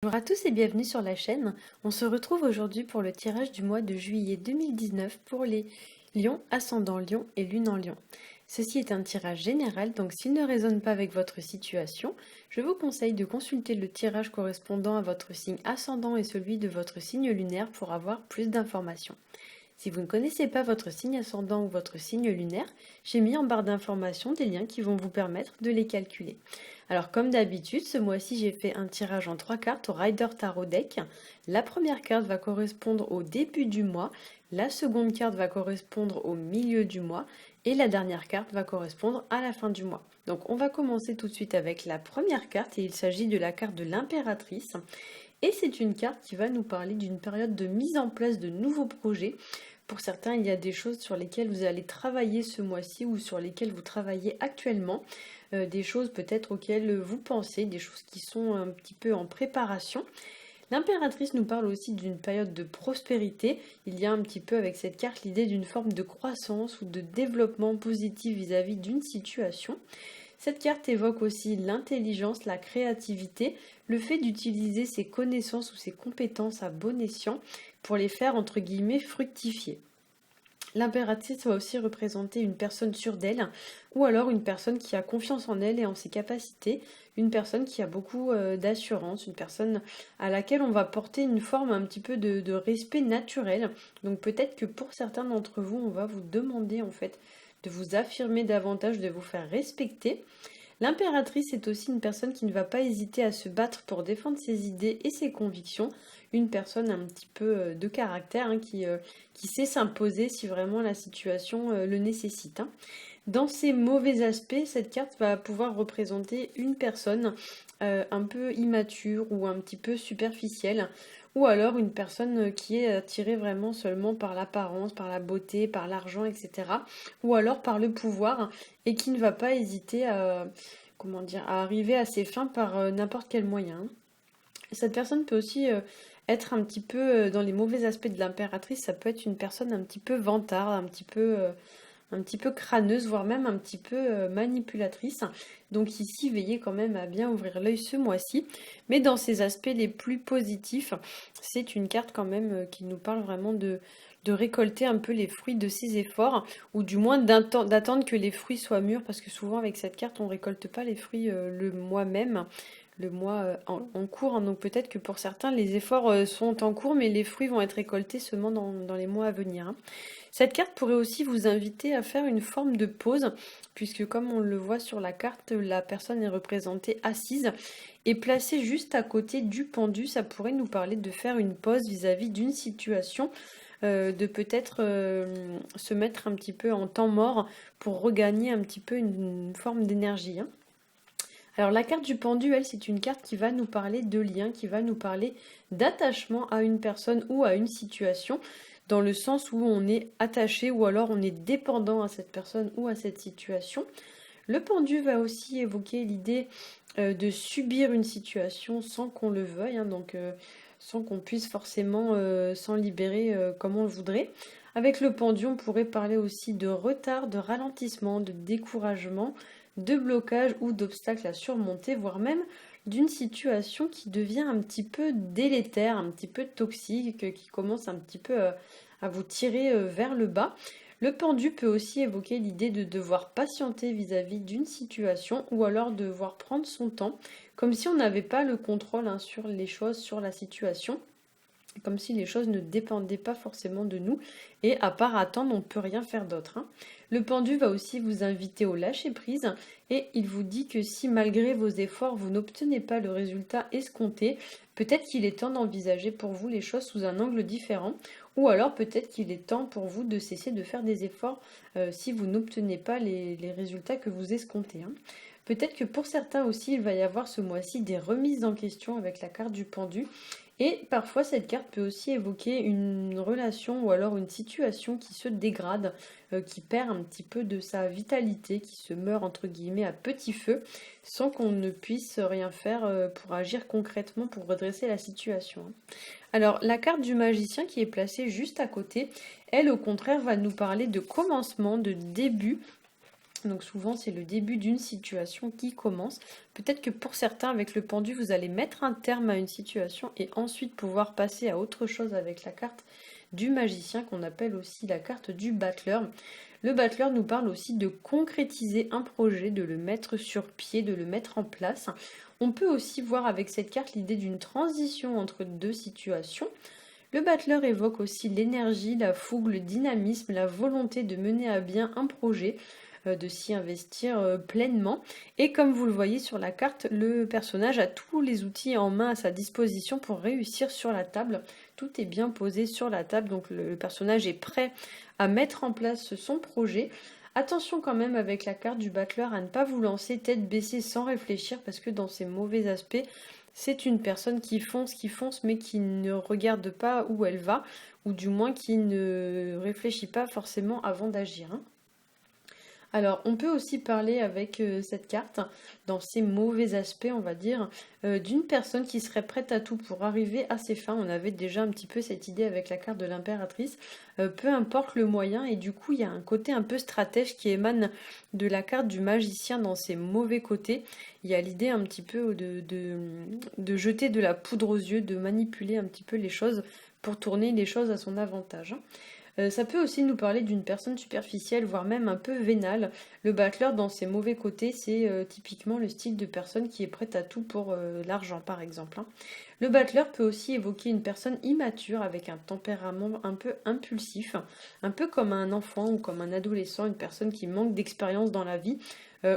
Bonjour à tous et bienvenue sur la chaîne. On se retrouve aujourd'hui pour le tirage du mois de juillet 2019 pour les lions, ascendant lion et lune en lion. Ceci est un tirage général, donc s'il ne résonne pas avec votre situation, je vous conseille de consulter le tirage correspondant à votre signe ascendant et celui de votre signe lunaire pour avoir plus d'informations. Si vous ne connaissez pas votre signe ascendant ou votre signe lunaire, j'ai mis en barre d'informations des liens qui vont vous permettre de les calculer. Alors comme d'habitude, ce mois-ci j'ai fait un tirage en 3 cartes au Rider Tarot Deck. La première carte va correspondre au début du mois, la seconde carte va correspondre au milieu du mois et la dernière carte va correspondre à la fin du mois. Donc on va commencer tout de suite avec la première carte et il s'agit de la carte de l'impératrice. Et c'est une carte qui va nous parler d'une période de mise en place de nouveaux projets. Pour certains, il y a des choses sur lesquelles vous allez travailler ce mois-ci ou sur lesquelles vous travaillez actuellement. Des choses peut-être auxquelles vous pensez, des choses qui sont un petit peu en préparation. L'impératrice nous parle aussi d'une période de prospérité. Il y a un petit peu avec cette carte l'idée d'une forme de croissance ou de développement positif vis-à-vis d'une situation. Cette carte évoque aussi l'intelligence, la créativité, le fait d'utiliser ses connaissances ou ses compétences à bon escient pour les faire entre guillemets fructifier. L'impératrice va aussi représenter une personne sûre d'elle, ou alors une personne qui a confiance en elle et en ses capacités, une personne qui a beaucoup d'assurance, une personne à laquelle on va porter une forme un petit peu de respect naturel. Donc peut-être que pour certains d'entre vous, on va vous demander en fait de vous affirmer davantage, de vous faire respecter. L'impératrice est aussi une personne qui ne va pas hésiter à se battre pour défendre ses idées et ses convictions, une personne un petit peu de caractère qui sait s'imposer si vraiment la situation le nécessite. Dans ses mauvais aspects, cette carte va pouvoir représenter une personne un peu immature ou un petit peu superficielle, ou alors une personne qui est attirée vraiment seulement par l'apparence, par la beauté, par l'argent, etc. Ou alors par le pouvoir et qui ne va pas hésiter à arriver à ses fins par n'importe quel moyen. Cette personne peut aussi être un petit peu dans les mauvais aspects de l'impératrice, ça peut être une personne un petit peu vantarde, un petit peu crâneuse, voire même un petit peu manipulatrice. Donc ici, veillez quand même à bien ouvrir l'œil ce mois-ci. Mais dans ses aspects les plus positifs, c'est une carte quand même qui nous parle vraiment de récolter un peu les fruits de ses efforts, ou du moins d'attendre que les fruits soient mûrs, parce que souvent avec cette carte, on ne récolte pas les fruits le mois même, le mois en cours. Donc peut-être que pour certains, les efforts sont en cours, mais les fruits vont être récoltés seulement dans les mois à venir. Cette carte pourrait aussi vous inviter à faire une forme de pause, puisque comme on le voit sur la carte, la personne est représentée assise et placée juste à côté du pendu. Ça pourrait nous parler de faire une pause vis-à-vis d'une situation, de peut-être se mettre un petit peu en temps mort pour regagner un petit peu une forme d'énergie. Alors la carte du pendu, elle, c'est une carte qui va nous parler de lien, qui va nous parler d'attachement à une personne ou à une situation, dans le sens où on est attaché ou alors on est dépendant à cette personne ou à cette situation. Le pendu va aussi évoquer l'idée de subir une situation sans qu'on le veuille, donc sans qu'on puisse forcément s'en libérer comme on le voudrait. Avec le pendu, on pourrait parler aussi de retard, de ralentissement, de découragement, de blocage ou d'obstacles à surmonter, voire même d'une situation qui devient un petit peu délétère, un petit peu toxique, qui commence un petit peu à vous tirer vers le bas. Le pendu peut aussi évoquer l'idée de devoir patienter vis-à-vis d'une situation ou alors devoir prendre son temps, comme si on n'avait pas le contrôle sur les choses, sur la situation, comme si les choses ne dépendaient pas forcément de nous et à part attendre, on ne peut rien faire d'autre. Le pendu va aussi vous inviter au lâcher-prise et il vous dit que si malgré vos efforts, vous n'obtenez pas le résultat escompté, peut-être qu'il est temps d'envisager pour vous les choses sous un angle différent ou alors peut-être qu'il est temps pour vous de cesser de faire des efforts si vous n'obtenez pas les résultats que vous escomptez. Peut-être que pour certains aussi, il va y avoir ce mois-ci des remises en question avec la carte du pendu. Et parfois, cette carte peut aussi évoquer une relation ou alors une situation qui se dégrade, qui perd un petit peu de sa vitalité, qui se meurt entre guillemets à petit feu, sans qu'on ne puisse rien faire pour agir concrètement pour redresser la situation. Alors, la carte du magicien qui est placée juste à côté, elle au contraire va nous parler de commencement, de début, Donc souvent, c'est le début d'une situation qui commence. Peut-être que pour certains, avec le pendu, vous allez mettre un terme à une situation et ensuite pouvoir passer à autre chose avec la carte du magicien qu'on appelle aussi la carte du battleur. Le battleur nous parle aussi de concrétiser un projet, de le mettre sur pied, de le mettre en place. On peut aussi voir avec cette carte l'idée d'une transition entre deux situations. Le battleur évoque aussi l'énergie, la fougue, le dynamisme, la volonté de mener à bien un projet, de s'y investir pleinement. Et comme vous le voyez sur la carte, le personnage a tous les outils en main à sa disposition pour réussir sur la table. Tout est bien posé sur la table, donc le personnage est prêt à mettre en place son projet. Attention quand même avec la carte du battleur à ne pas vous lancer tête baissée sans réfléchir parce que dans ces mauvais aspects, c'est une personne qui fonce, mais qui ne regarde pas où elle va, ou du moins qui ne réfléchit pas forcément avant d'agir, hein. Alors, on peut aussi parler avec cette carte, dans ses mauvais aspects, on va dire, d'une personne qui serait prête à tout pour arriver à ses fins. On avait déjà un petit peu cette idée avec la carte de l'impératrice. Peu importe le moyen, et du coup, il y a un côté un peu stratège qui émane de la carte du magicien dans ses mauvais côtés. Il y a l'idée un petit peu de jeter de la poudre aux yeux, de manipuler un petit peu les choses pour tourner les choses à son avantage, hein. Ça peut aussi nous parler d'une personne superficielle, voire même un peu vénale. Le battleur, dans ses mauvais côtés, c'est typiquement le style de personne qui est prête à tout pour l'argent, par exemple, hein. Le battleur peut aussi évoquer une personne immature avec un tempérament un peu impulsif, un peu comme un enfant ou comme un adolescent, une personne qui manque d'expérience dans la vie,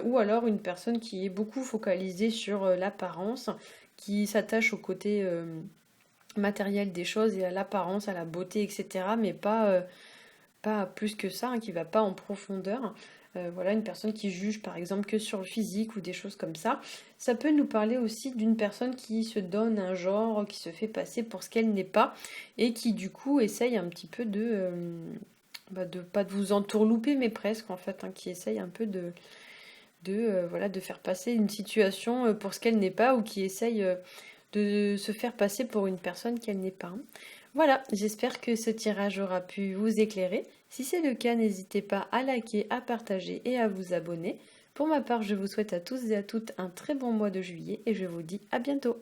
ou alors une personne qui est beaucoup focalisée sur l'apparence, qui s'attache au côté matériel des choses et à l'apparence, à la beauté, etc. Mais pas plus que ça, hein, qui va pas en profondeur. Voilà, une personne qui juge par exemple que sur le physique ou des choses comme ça. Ça peut nous parler aussi d'une personne qui se donne un genre, qui se fait passer pour ce qu'elle n'est pas et qui du coup essaye un petit peu de pas de vous entourlouper, mais presque en fait, hein, qui essaye un peu voilà, de faire passer une situation pour ce qu'elle n'est pas ou qui essaye de se faire passer pour une personne qu'elle n'est pas, hein. Voilà, j'espère que ce tirage aura pu vous éclairer. Si c'est le cas, n'hésitez pas à liker, à partager et à vous abonner. Pour ma part, je vous souhaite à tous et à toutes un très bon mois de juillet et je vous dis à bientôt.